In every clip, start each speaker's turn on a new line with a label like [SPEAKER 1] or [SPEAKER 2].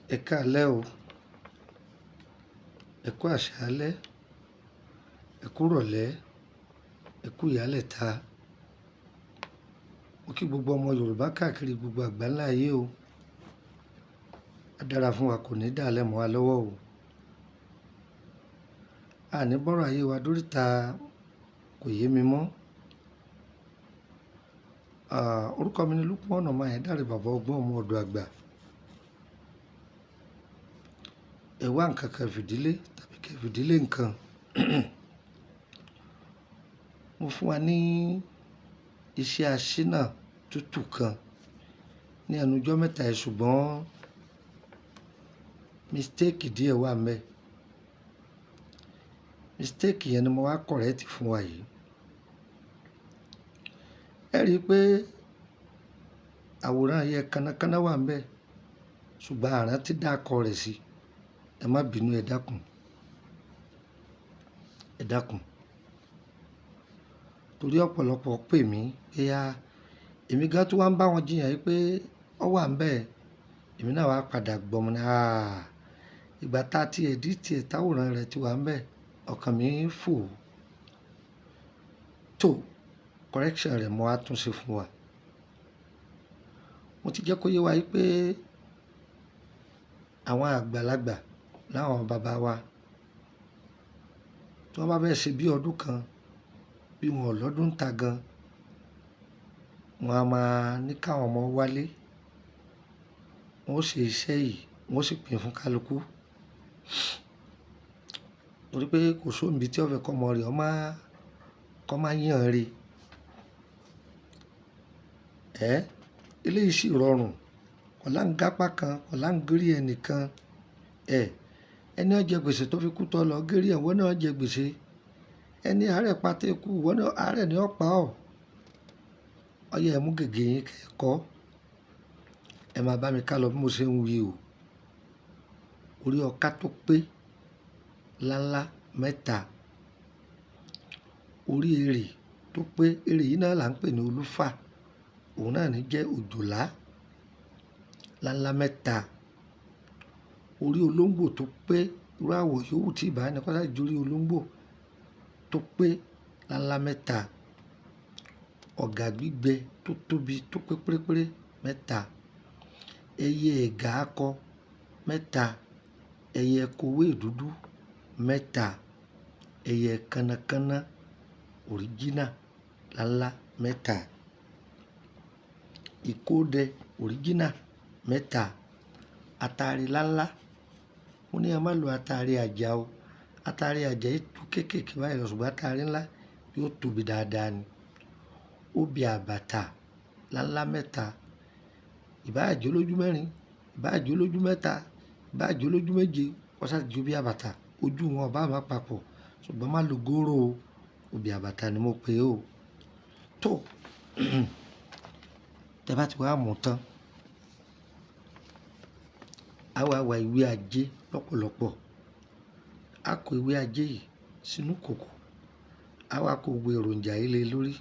[SPEAKER 1] Ẹ káalẹ́ o, ẹ kú àṣálẹ́, ẹ kú ìrọ̀lẹ́, ẹ kú ìyálẹ̀ta. Mo kí gbogbo ọmọ Yorùbá káàkiri gbogbo àgbáńlá ayé o. Á dára fún wa, kò ní dàálẹ̀ mọ́ wa lọ́wọ́ o. Àní bọ́rọ̀ ayé wa dóríta kò yé mi mọ́. Orúkọ mi ni Lukman ọmọ Ayédáre, bàbá ọgbọ́n ọmọ ọ̀dọ̀ àgbà. Ẹ wá nǹkan kan fìdílé tàbí kẹ́ fìdílé nǹkan. Mo fún wa ní iṣẹ́ Asina tútù kan ní ẹnu ọjọ́ mẹ́ta yìí, ṣùgbọ́n mistake díẹ̀ wà ńbẹ̀. Mistake yẹn ni mo wá correct fún wa yìí. Ẹ rí i pé àwòrán yẹn kánnakánná wà ńbẹ̀, ṣùgbọ́n àrán ti dákọ rẹ̀ sí. Ẹ má bínú, ẹ dákun. Ẹ dákun. Torí ọ̀pọ̀lọpọ̀ pè mí pé èmi gan tó wá ń bá wọn jiyàn yìí pé ó wà ńbẹ̀. Èmi náà wá padà gbọ́mọ ní ìgbà tá a ti edit ẹ̀ táwòrán rẹ̀ ti wà ńbẹ̀, ọkàn mi fò. Tó correction rẹ̀ mo wá tún ṣe fún wa. Mo ti jẹ́ kó yé wa yìí pé àwọn àgbàlagbà láwọn bàbá wa tí wọ́n bá fẹ́ ṣe bí ọdún kan, bí wọn ò lọ́dún ta gan, wọn a máa ní káwọn ọmọ wálé. Wọ́n ó ṣe iṣẹ́ yìí, wọ́n ó sì pín fún kálukú. Torí pé kò sóhun tí ó fẹ́ kọ́ ọmọ rẹ̀ kọ́ máa yàn rí. Eléyìí sì rọrùn. Ọ̀la ń gápá kan, ọ̀la ń gírí ẹnìkan. Ẹni ó jẹ gbèsè tó fi kú tó lọ gírí ẹ̀, wọ́n náà jẹ gbèsè. Ẹni àárẹ̀ pàtẹ́ kú, wọ́n náà àárẹ̀ ni ó pa ọ́. Ọyẹ ẹ mú gègé yín kẹ́kọ̀ọ́. Ẹ máa bá mi ká lọ bí mo ṣe ń wí o. Orí ọká tó pé láńlá mẹ́ta. Orí èrè tó pé, èrè yìí náà là ń pè ní olúfà. Òun náà ní jẹ́ òjòlá láńlá mẹ́ta. Orí olóńgbò tó pé, irú àwọ̀ yòówù tí ìbá ní kọ́sá ju orí olóńgbò tó pé láńlá mẹ́ta. Ọ̀gà gbígbẹ tó tóbi tó pé pérépéré mẹ́ta. Ẹyẹ ẹ̀gà akọ mẹ́ta. Ẹyẹ kowé dúdú mẹ́ta. Ẹyẹ kánnakánná original láńlá mẹ́ta. Ìkódẹ original mẹ́ta. Atare láńlá. Mo ní ẹ má lo atare àjà o. Atare àjà yìí tú kéékèèké báyìí lọ, ṣùgbọ́n atare ńlá yóò tóbi dáadáa ni. Obì àbàtà láńlá mẹ́ta. Ìbá jẹ́ olójú mẹ́rin, ìbá jẹ́ olójú mẹ́ta, ìbá jẹ́ olójú méje, wọ́n ṣáà jẹ́ obì àbàtà. Ojú wọn bá má papọ̀, ṣùgbọ́n má lo góró o. Obì àbàtà ni mo pè o. Tó tẹ bá ti wá mú tán, a wá wa ìwé ajé lọ́pọ̀lọpọ̀. A kó ìwé ajé yìí sínú kòkò. A wá kó gbogbo èròjà yìí lé lórí.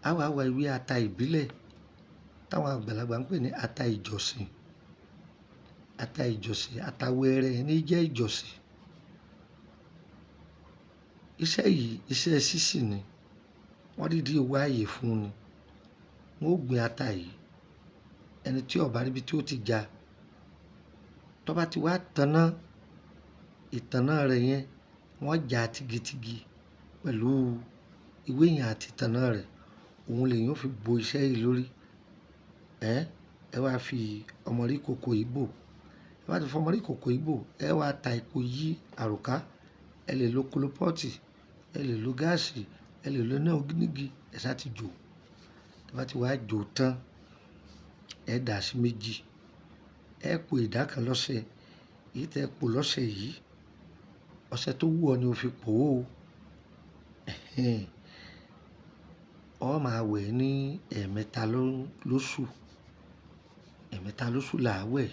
[SPEAKER 1] A wá wa ìwé ata ìbílẹ̀ táwọn àgbàlagbà ń pè ní ata ìjọ̀sìn. Ata ìjọ̀sìn, ata wẹ́rẹ́ ní jẹ́ ìjọ̀sìn. Iṣẹ́ yìí, iṣẹ́ sísì ni. Wọ́n dídí wá ààyè fún ni. Wọ́n ó gbin ata yìí. Ẹni tí ó bá ríbi tí ó ti já, tó bá ti wá tanná, ìtanná rẹ̀ yẹn, wọ́n já tigitigi pẹ̀lú ìwé yẹn àti ìtanná rẹ̀. Òun lè yóò fi bo iṣẹ́ yìí lórí. Ẹ wá fi ọmọrí kòkò yìí bò. Ẹ wá ti fọ ọmọrí kòkò yìí bò. Ẹ wá ta epo yí àròká. Ẹ lè lo kolopọ́ọ̀tì, ẹ lè lo gáàsì, ẹ lè lo iná ògínìgì. Ẹ ṣáà ti jò. Tó bá ti wá jò tán, ẹ dà sí méjì. Ẹ po ìdá kan lọ́sẹ̀. Èyí tẹ́ po lọ́sẹ̀ yìí, ọṣẹ tó wù ọ́ ni o fi pò ó. Ó máa wẹ̀ ní ẹ̀ẹ̀mẹta lóṣù. Ẹ̀ẹ̀mẹta lóṣù là á wẹ̀.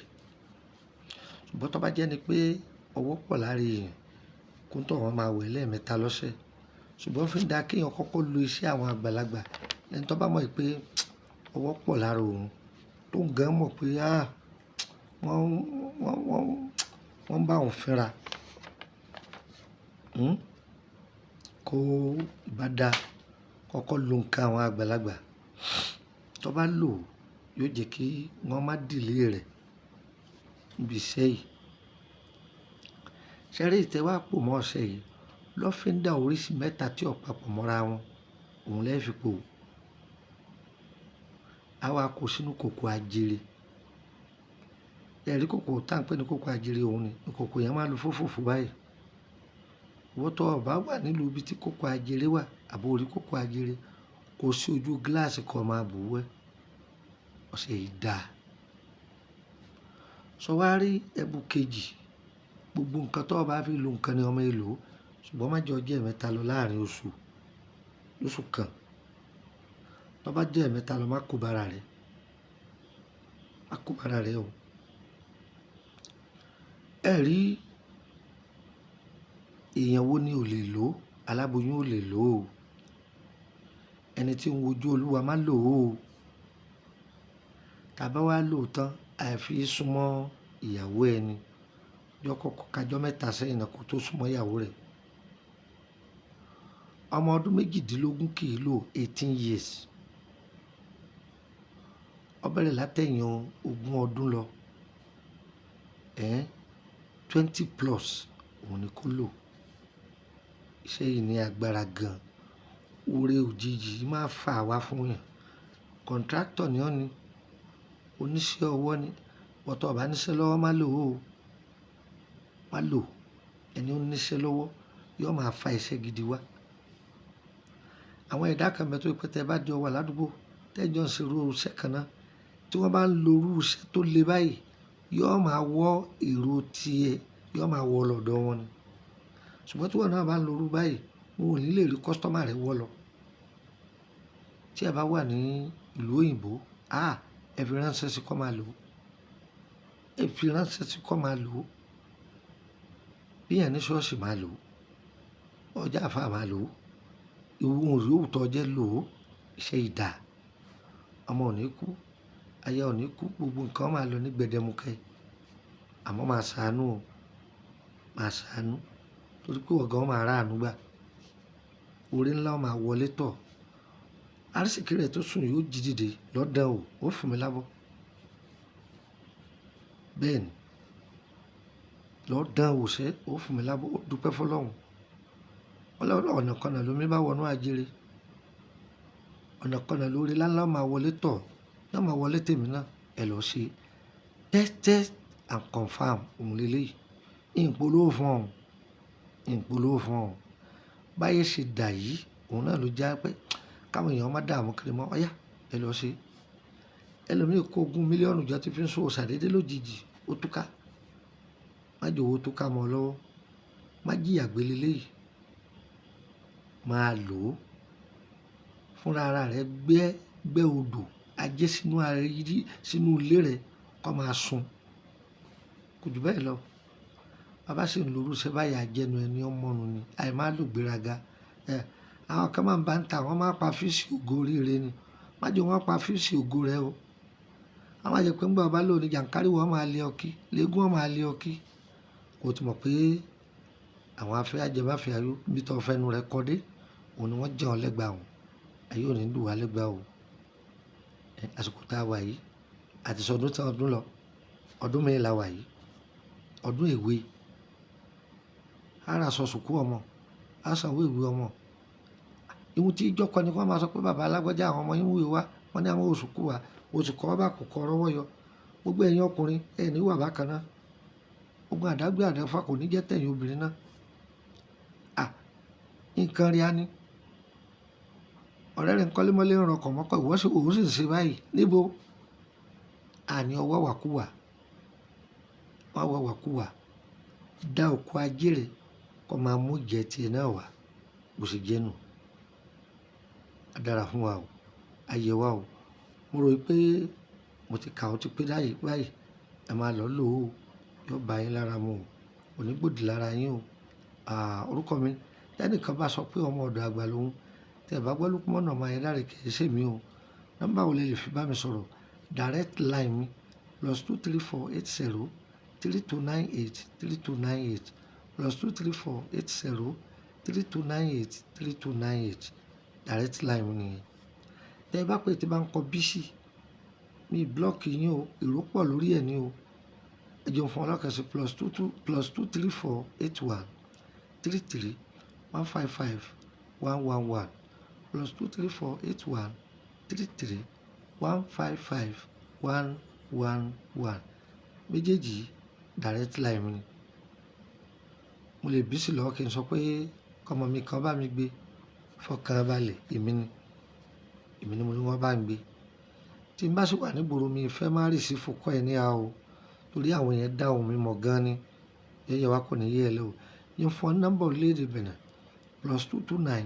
[SPEAKER 1] Ṣùgbọ́n tó bá jẹ́ ni pé ọwọ́ pọ̀ lára èèyàn, kó tó wọ́n máa wẹ̀ lẹ́ẹ̀mẹta lọ́sẹ̀. Ṣùgbọ́n fi ń dá kí èèyàn kọ́kọ́ lo iṣẹ́ àwọn àgbàlagbà. Ẹni tó bá mọ̀ pé ọwọ́ pọ̀ lára òun, tó ń gan mọ̀ pé wọ́n wọ́n wọ́n wọ́n bá òun fínra. Kó bá da kọ́kọ́ lo nǹkan àwọn àgbàlagbà tó bá lò yóò jẹ́ kí wọ́n má dìlé rẹ̀ níbi iṣẹ́ yìí. Ṣẹ́rí ìtẹ́wá pò mọ́ ọṣẹ yìí lọ́fíńdà oríṣi mẹ́ta tí ó papọ̀ mọ́ra wọn òun lẹ́ fi pò. A wá kó sínú kòkò ajere. Ẹ̀rí kòkò tá à ń pè ní kòkò ajere òun ni kòkò yẹn máa lo fófòfó báyìí. Ìwọ tó bá wà nílùú ibi tí kòkò ajere wà àbò orí kòkò ajere kó sí ojú gíláàsì kan máa bù wẹ́ ọṣẹ yìí dáa. Sọ wá rí ẹbu kejì gbogbo nǹkan tó bá fi lo nǹkan ni ọmọ èlò ṣùgbọ́n má jẹ́ ọjọ́ ẹ̀mẹ́ta lọ láàrin lóṣù kan. Tó bá jẹ́ ẹ̀mẹ́ta lọ má kó bára rẹ̀ o. Ẹ rí èèyàn wo ni ò lè lò ó? Aláboyún ò lè lò ó. Ẹni tí ń wojú Olúwa má lò ó. Tàbá wá lò tán àìfi súnmọ́ ìyàwó ẹni kájọ́ mẹ́ta sẹ́yìn náà kó tó súnmọ́ ìyàwó rẹ̀. Ọmọ ọdún méjìdínlógún kì í lò 18 years. Ó bẹ̀rẹ̀ látẹ̀yìn 20 ọdún lọ 20 plus òun ni kó lò. Iṣẹ́ yìí ní agbára gan. Oore òjijì máa fà wá fún yàn. Kọ̀ǹtráktọ̀ ni ọ́ ni, oníṣẹ́ ọwọ́ ni, wọ́n tó bá níṣẹ́ lọ́wọ́ má lò ó. Má lò. Ẹni ó níṣẹ́ lọ́wọ́ yóò máa fa iṣẹ́ gidi wá. Àwọn ẹ̀dá kan bẹ tó pé tẹ́ bá jọ wà ládùúgbò tẹ́jọ́ ń ṣe irú iṣẹ́ kan náà tí wọ́n bá ń lo irú iṣẹ́ tó le báyìí yóò máa wọ́ èrò tiẹ̀ yóò máa wọ́ lọ́dọ̀ wọn ni. Ṣùgbọ́n tí wọ́n náà bá ń lo irú báyìí wọn ò ní lè rí kọ́sítọ́mà rẹ̀ wọ́ lọ. Tí ẹ bá wà ní ìlú òyìnbó ẹ fi ránṣẹ́ sí kó máa lò ó. Ẹ fi ránṣẹ́ sí kó máa lò ó. Bí yẹn ní ṣọ́ọ̀ṣì máa lò ó. Ọjà àfà máa lò ó. Ìwọ̀n òrí òótọ́ jẹ́ lò ó. Iṣẹ́ ìdá. Ọmọ ò ní kú. Aya ò ní kú. Gbogbo nǹkan máa lọ ní gbẹdẹmukẹ. Àmọ́ máa ṣàánú o. Máa ṣàánú. Torí pé ọ̀gá máa rà àánú gbà. Orí ńlá máa wọlé tọ̀. Arísìkí rẹ̀ tó sùn yóò jí dìde lọ́dàn o. Ó fún mi lábọ́. Bẹ́ẹ̀ ni. Lọ́dàn o ṣẹ́ ó fún mi lábọ́. Ó dúpẹ́ fọlọ́run. Ọ̀nà kan náà lómi bá wọnú ajere. Ọ̀nà kan náà lórí ńlá máa wọlé tọ̀. Náà máa wọlé tèmi náà. Ẹ lọ ṣe test and confirm òun lélẹ́yìí. Ìpolówó fún ọ. Báyé ṣe dà yìí òun náà ló já pé káwọn èèyàn má dààmú kiri mọ́. Ọ̀yá ẹ lọ ṣe. Ẹlòmíì kó 20 mílíọ̀nù jọ tí fi ń ṣòwò ṣàdédé lójijì ó túká. Má jẹ́ owó túká mọ́ ọ lọ́wọ́. Má jìyà gbé lélẹ́yìí. Máa lò ó. Fúnra ara rẹ̀ gbẹ́ odò ajé sínú ilé rẹ̀ kó máa sun. Kò jù bẹ́ẹ̀ lọ. Bàbá sì ń lo irúṣẹ́ báyìí àjẹnu ẹni ọmọnù ni. Àì máa lò gbéraga. Àwọn kan máa ń bá ń ta wọ́n máa pa fíìsì ògo oríire ni. Má jẹ́ wọ́n pa fíìsì ògo rẹ o. Àwọn àjẹ́ pé ń gbọ́ ọba lónìí jàǹkárí wọ́n máa lé ọkí. Légún wọ́n máa lé ọkí. Kò tí mọ̀ pé àwọn afẹ́ ajẹmáfẹ́ ayú bí tó fẹ́nu rẹ̀ kọ́ dé òun ni wọ́n jẹ́ wọn lẹ́gbàá òun. Ayé ò ní lù wá lẹ́gbàá o. Àsìkò tá a wà yìí àti sọdún tí ọdún lọ. Ọdún mẹ́rin la wà yìí. Ọdún èwe. Ara sọ sùkú ọmọ. A sanwó ìwé ọmọ. Ìhun tí ìjọ kan ni wọ́n máa sọ pé bàbá alágbájá àwọn ọmọ yín wúwe wá. Wọ́n ní àwọn oṣù kú wa. Oṣù kọ́ bá kò kọ́ rọ́wọ́ yọ. Gbogbo ẹ̀yin ọkùnrin ẹ̀ ní wà bákan náà. Ogun àdágbé àdáfà kò ní jẹ́ tẹ̀yìn obìnrin náà. Nǹkan rí á ní. Ọ̀rẹ́ rẹ̀ ń kọ́lé mọ́lé ń rọkọ̀ mọ́kọ̀ ìwọ́n sì ń ṣe báyìí. Níbo? Àní ọwọ́ wàkúwà. Wọ́n wọ wàkúwà. Dá oko ajé rẹ̀ kó máa mú jẹ tiẹ̀ náà wá. Bó ṣe jẹ́ nù. A dára fún wa o. Ayé wa o. Mo rò pé mo ti kà ó ti pé báyìí. Ẹ máa lọ lò ó. Yóò bá yín lára mu o. Kò ní gbòdì lára yín o. Orúkọ mi lẹ́nìkan bá sọ pé ọmọ ọ̀dọ̀ àgbà lòun. Tẹ́ bá gbọ́ Lukman ọmọ Ayédáre kì í ṣe mi o. Nọ́mbà wo lẹ lè fi bá mi sọ̀rọ̀? Direct line mi +23480 3298 3298 +23480 3298 3298 direct line mi nìyẹn. Tẹ́ ẹ bá pè tí bá ń kọ bíṣì mi blọ́ọ̀kì yín o, èrò pọ̀ lórí ẹ̀ ní o. Ẹ jẹun fún ọlọ́kàsí +23481 33 155 111 +23481 33 155 111 méjèèjì direct line mi ni. Mo lè bísí lọ́wọ́ kí n sọ pé ọmọ mi kan bá mi gbé, fọkàn balẹ̀, èmi ni mo ní wọ́n bá ń gbé. Tí n bá sì wà nígboro mi fẹ́ má rì sí fòkọ́ ẹ̀ ní a o, torí àwọn yẹn dá ohun mi mọ̀ gan ni, yẹ́yẹ́ wa kò ní yé ẹ lẹ́ o. Yín fún nọ́mbà orílẹ̀-èdè Benin +229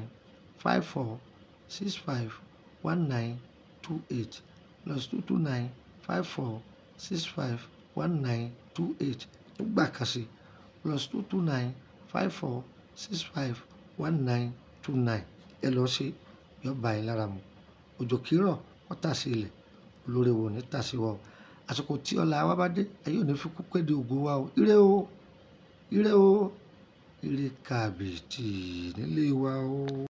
[SPEAKER 1] 54 65 1928 +229 54 65 1928 nígbà kan sí +229 54 65 1929. Ẹ lọ sí yọba yín lára mu. Òjò kìírọ̀ wọ́n tà sí ilẹ̀, olórí wo ní tà sí wa o. Àsìkò tí ọlá wa bá dé ayé ò ní fi kú kéde ògo wa o. Ire o, ire o, ire kàbìtì nílé wa o.